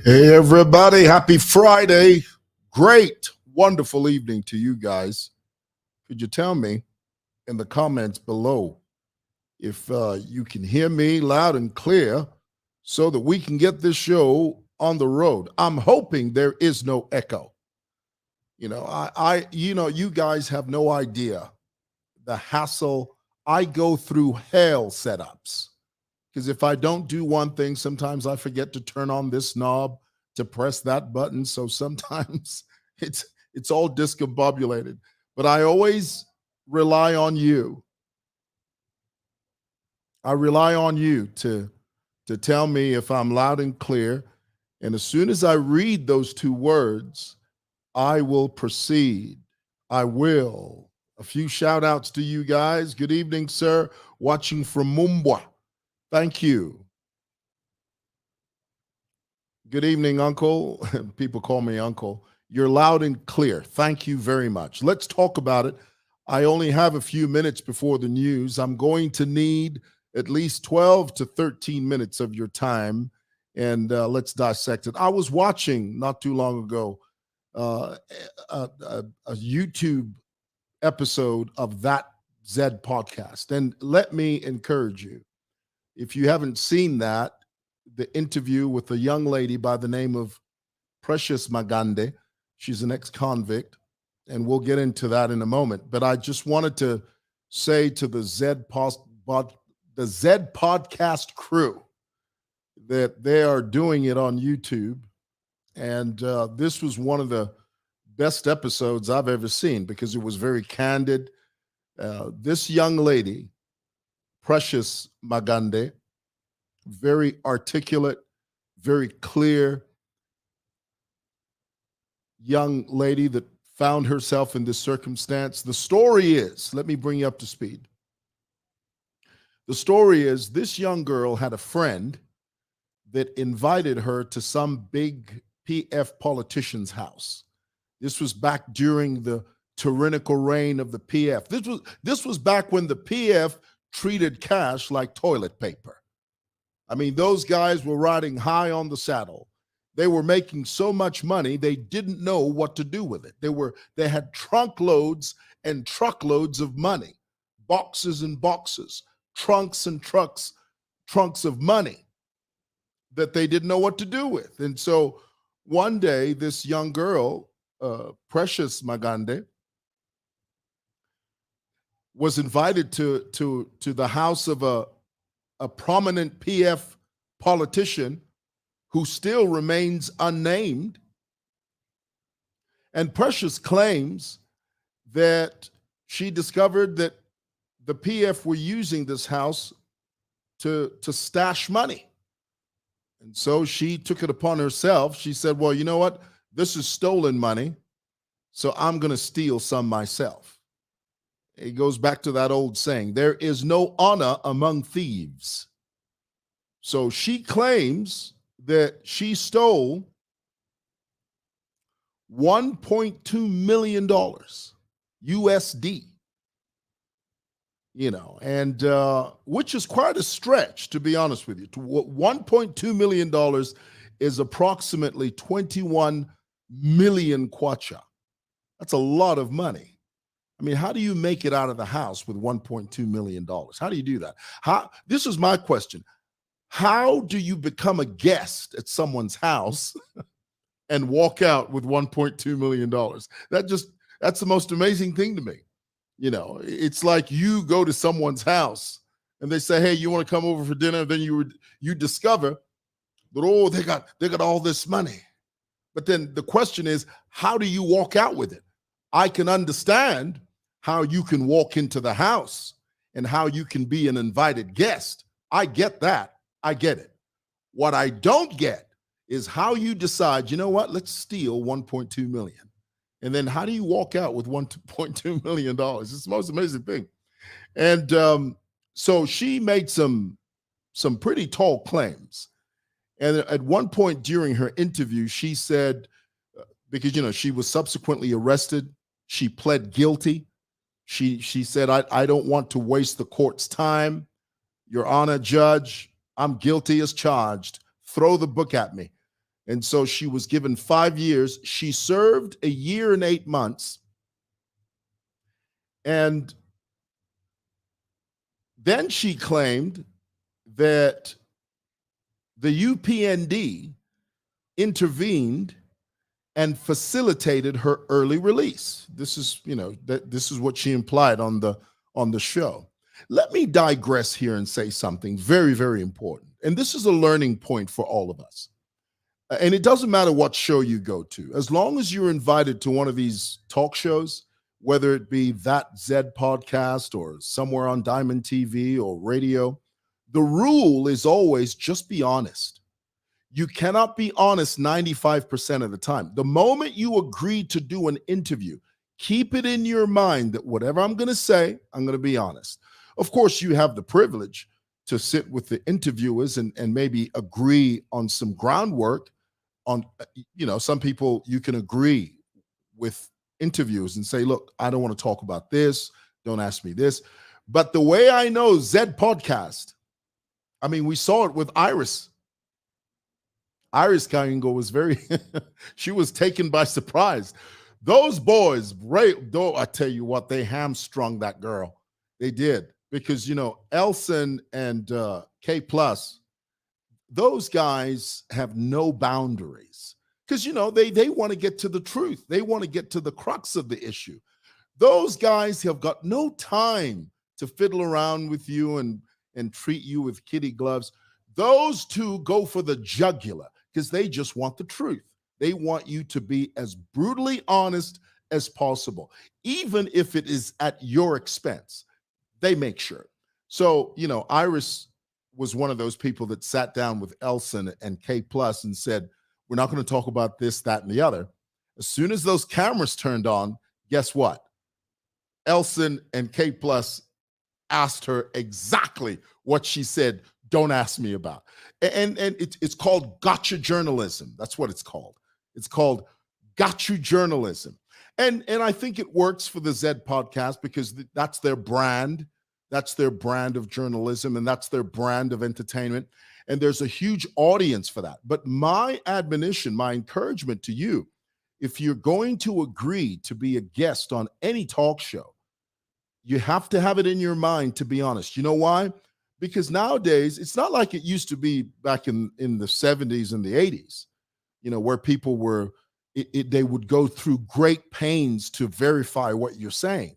Hey, everybody. Happy Friday. Great, wonderful evening to you guys. Could you tell me in the comments below if you can hear me loud and clear so that we can get this show on the road? I'm hoping there is no echo. You guys have no idea the hassle I go through hell setups. Because if I don't do one thing, sometimes I forget to turn on this knob, to press that button. So sometimes it's all discombobulated. But I always rely on you. I rely on you to tell me if I'm loud and clear. And as soon as I read those two words, I will proceed. I will. A few shout outs to you guys. Good evening, sir. Watching from Mumbai. Thank you. Good evening, Uncle. People call me Uncle. You're loud and clear. Thank you very much. Let's talk about it. I only have a few minutes before the news. I'm going to need at least 12 to 13 minutes of your time, and let's dissect it. I was watching not too long ago a YouTube episode of That Zed podcast, and let me encourage you. If you haven't seen that, the interview with a young lady by the name of Precious Magande, she's an ex-convict, and we'll get into that in a moment. But I just wanted to say to the Zed podcast crew that they are doing it on YouTube, and this was one of the best episodes I've ever seen because it was very candid. This young lady, Precious Magande, very articulate, very clear young lady that found herself in this circumstance. The story is, let me bring you up to speed. The story is this young girl had a friend that invited her to some big PF politician's house. This was back during the tyrannical reign of the PF. This was back when the PF treated cash like toilet paper. I mean, those guys were riding high on the saddle. They were making so much money, they didn't know what to do with it. They had trunk loads and truckloads of money, boxes and boxes, trunks and trunks of money that they didn't know what to do with. And so one day, this young girl, Precious Magande, was invited to the house of a prominent PF politician who still remains unnamed. And Precious claims that she discovered that the PF were using this house to stash money. And so she took it upon herself. She said, well, you know what? This is stolen money, so I'm going to steal some myself. It goes back to that old saying, there is no honor among thieves. So she claims that she stole $1.2 million USD, and which is quite a stretch, to be honest with you. $1.2 million is approximately 21 million kwacha. That's a lot of money. I mean, how do you make it out of the house with $1.2 million? How do you do that? This is my question. How do you become a guest at someone's house and walk out with $1.2 million? That's the most amazing thing to me. It's like you go to someone's house and they say, hey, you want to come over for dinner? Then you discover that, oh, they got all this money. But then the question is, how do you walk out with it? I can understand how you can walk into the house and how you can be an invited guest. I get that. I get it. What I don't get is how you decide, you know what, let's steal 1.2 million. And then how do you walk out with 1.2 million dollars? It's the most amazing thing. And so she made some pretty tall claims. And at one point during her interview, she said, because she was subsequently arrested, she pled guilty. She said, I don't want to waste the court's time. Your Honor, Judge, I'm guilty as charged. Throw the book at me. And so she was given 5 years. She served 1 year and 8 months. And then she claimed that the UPND intervened and facilitated her early release. This is, this is what she implied on the show. Let me digress here and say something very, very important. And this is a learning point for all of us. And it doesn't matter what show you go to, as long as you're invited to one of these talk shows, whether it be That Zed podcast or somewhere on Diamond TV or radio, the rule is always just be honest. You cannot be honest 95% of the time. The moment you agree to do an interview, keep it in your mind that whatever I'm going to say, I'm going to be honest. Of course, you have the privilege to sit with the interviewers and maybe agree on some groundwork on, some people you can agree with interviews and say, look, I don't want to talk about this. Don't ask me this. But the way I know Zed podcast, I mean, we saw it with Iris. Iris Kaingo was she was taken by surprise. Those boys, I tell you what, they hamstrung that girl. They did. Because, Elson and K Plus, those guys have no boundaries. Because, they want to get to the truth. They want to get to the crux of the issue. Those guys have got no time to fiddle around with you and treat you with kitty gloves. Those two go for the jugular because they just want the truth. They want you to be as brutally honest as possible, even if it is at your expense. They make sure. So, Iris was one of those people that sat down with Elson and K Plus and said, we're not going to talk about this, that, and the other. As soon as those cameras turned on, guess what? Elson and K Plus asked her exactly what she said, don't ask me about. And it's called gotcha journalism. That's what it's called. It's called gotcha journalism. And I think it works for the Zed podcast because that's their brand. That's their brand of journalism, and that's their brand of entertainment. And there's a huge audience for that. But my admonition, my encouragement to you, if you're going to agree to be a guest on any talk show, you have to have it in your mind to be honest. You know why? Because nowadays, it's not like it used to be back in the 70s and the 80s, where people were, they would go through great pains to verify what you're saying.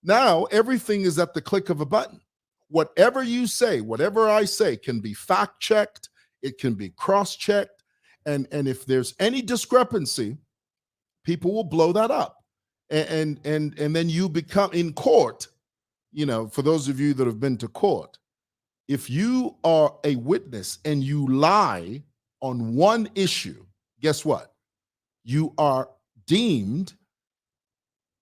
Now, everything is at the click of a button. Whatever you say, whatever I say can be fact-checked. It can be cross-checked. And if there's any discrepancy, people will blow that up. And then you become in court, for those of you that have been to court, if you are a witness and you lie on one issue, guess what? You are deemed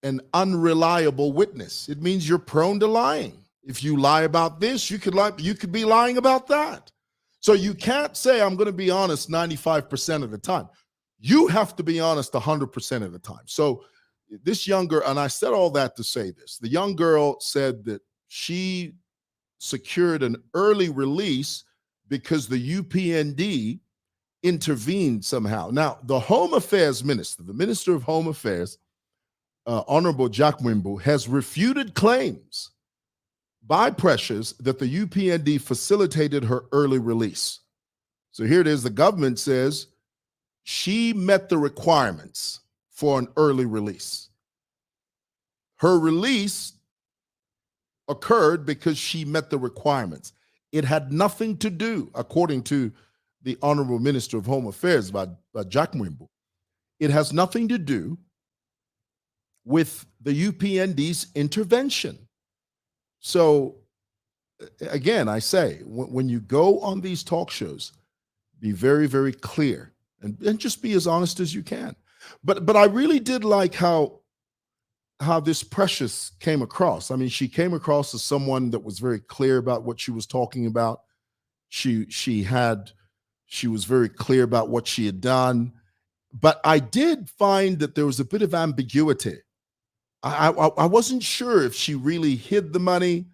an unreliable witness. It means you're prone to lying. If you lie about this, you could be lying about that. So you can't say I'm going to be honest 95% of the time. You have to be honest 100% of the time. So this young girl, and I said all that to say this, the young girl said that she secured an early release because the UPND intervened somehow. Now, the Home Affairs Minister, the Minister of Home Affairs, Honorable Jack Wimbo, has refuted claims by Precious that the UPND facilitated her early release. So here it is. The government says she met the requirements for an early release. Her release occurred because she met the requirements. It had nothing to do, according to the Honorable Minister of Home Affairs, Jack Mwimbu. It has nothing to do with the UPND's intervention. So, again, I say, when you go on these talk shows, be very, very clear and just be as honest as you can. But I really did like how this Precious came across. I mean, she came across as someone that was very clear about what she was talking about. She was very clear about what she had done. But I did find that there was a bit of ambiguity. I wasn't sure if she really hid the money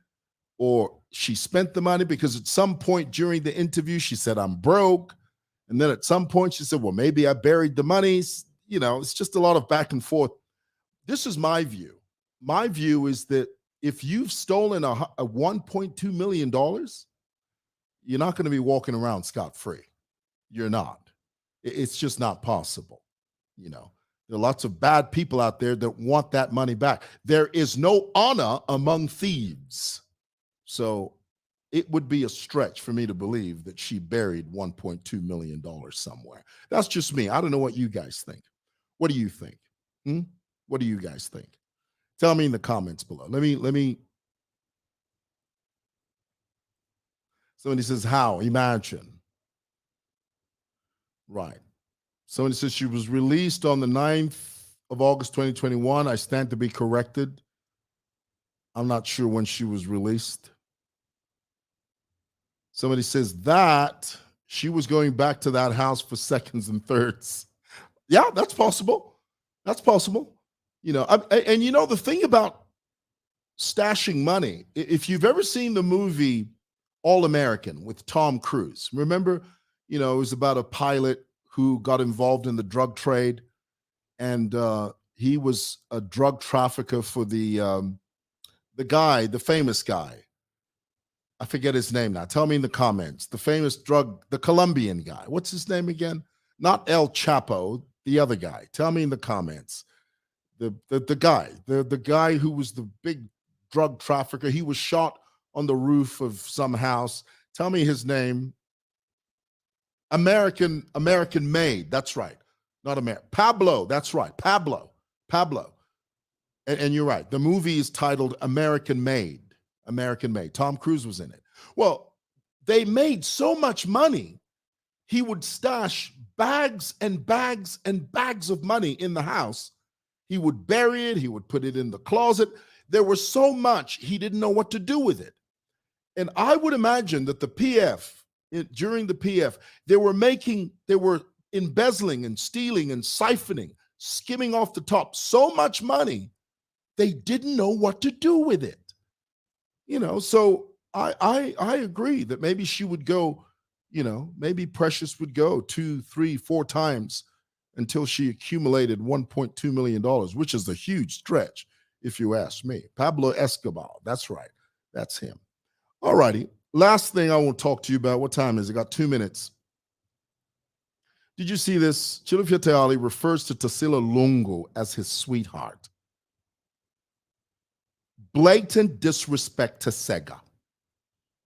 or she spent the money, because at some point during the interview, she said, I'm broke. And then at some point she said, well, maybe I buried the money. It's just a lot of back and forth. This is my view. My view is that if you've stolen a $1.2 million, you're not going to be walking around scot-free. You're not. It's just not possible. There are lots of bad people out there that want that money back. There is no honor among thieves. So it would be a stretch for me to believe that she buried $1.2 million somewhere. That's just me. I don't know what you guys think. What do you think? What do you guys think? Tell me in the comments below. Let me. Somebody says, how? Imagine. Right. Somebody says she was released on the 9th of August, 2021. I stand to be corrected. I'm not sure when she was released. Somebody says that she was going back to that house for seconds and thirds. Yeah, that's possible. That's possible. And the thing about stashing money, if you've ever seen the movie All American with Tom Cruise, remember, it was about a pilot who got involved in the drug trade, and he was a drug trafficker for the famous guy. I forget his name now. Tell me in the comments. The Colombian guy. What's his name again? Not El Chapo, the other guy. Tell me in the comments. The guy who was the big drug trafficker. He was shot on the roof of some house. Tell me his name. American Made. That's right. Not American. Pablo. That's right. Pablo. And you're right. The movie is titled American Made. American Made. Tom Cruise was in it. Well, they made so much money, he would stash bags and bags and bags of money in the house. He would bury it. He would put it in the closet. There was so much, he didn't know what to do with it. And I would imagine that the PF, during the PF, they were embezzling and stealing and siphoning, skimming off the top so much money, they didn't know what to do with it. So I agree that maybe she would go, maybe Precious would go 2, 3, 4 times until she accumulated $1.2 million, which is a huge stretch, if you ask me. Pablo Escobar, that's right. That's him. All righty. Last thing I want to talk to you about. What time is it? I got 2 minutes. Did you see this? Chilufya Teali refers to Tarsila Lungu as his sweetheart. Blatant disrespect to Sega.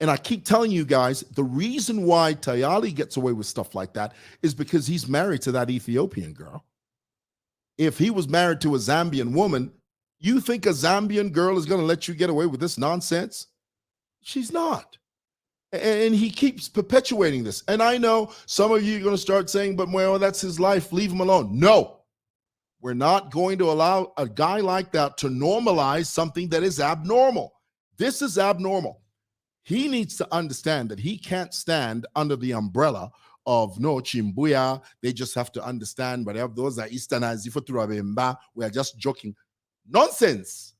And I keep telling you guys, the reason why Tayali gets away with stuff like that is because he's married to that Ethiopian girl. If he was married to a Zambian woman, you think a Zambian girl is going to let you get away with this nonsense? She's not. And he keeps perpetuating this. And I know some of you are going to start saying, but well, that's his life. Leave him alone. No. We're not going to allow a guy like that to normalize something that is abnormal. This is abnormal. He needs to understand that he can't stand under the umbrella of no chimbuya. They just have to understand whatever those are Easterners. We are just joking. Nonsense.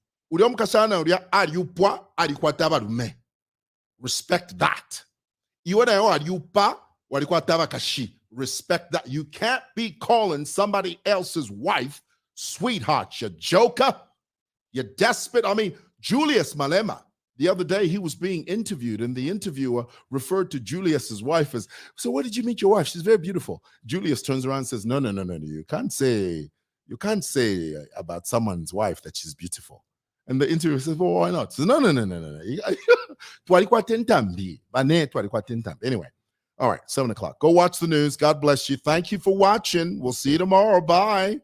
Respect that. Respect that. You can't be calling somebody else's wife sweetheart, you joker, you despot. I mean, Julius Malema, the other day he was being interviewed, and the interviewer referred to Julius's wife as, so where did you meet your wife? She's very beautiful. Julius turns around and says, no. You can't say about someone's wife that she's beautiful. And the interviewer says, well, why not? He says, no. Anyway, All right, 7 o'clock. Go watch the news. God bless you. Thank you for watching. We'll see you tomorrow. Bye.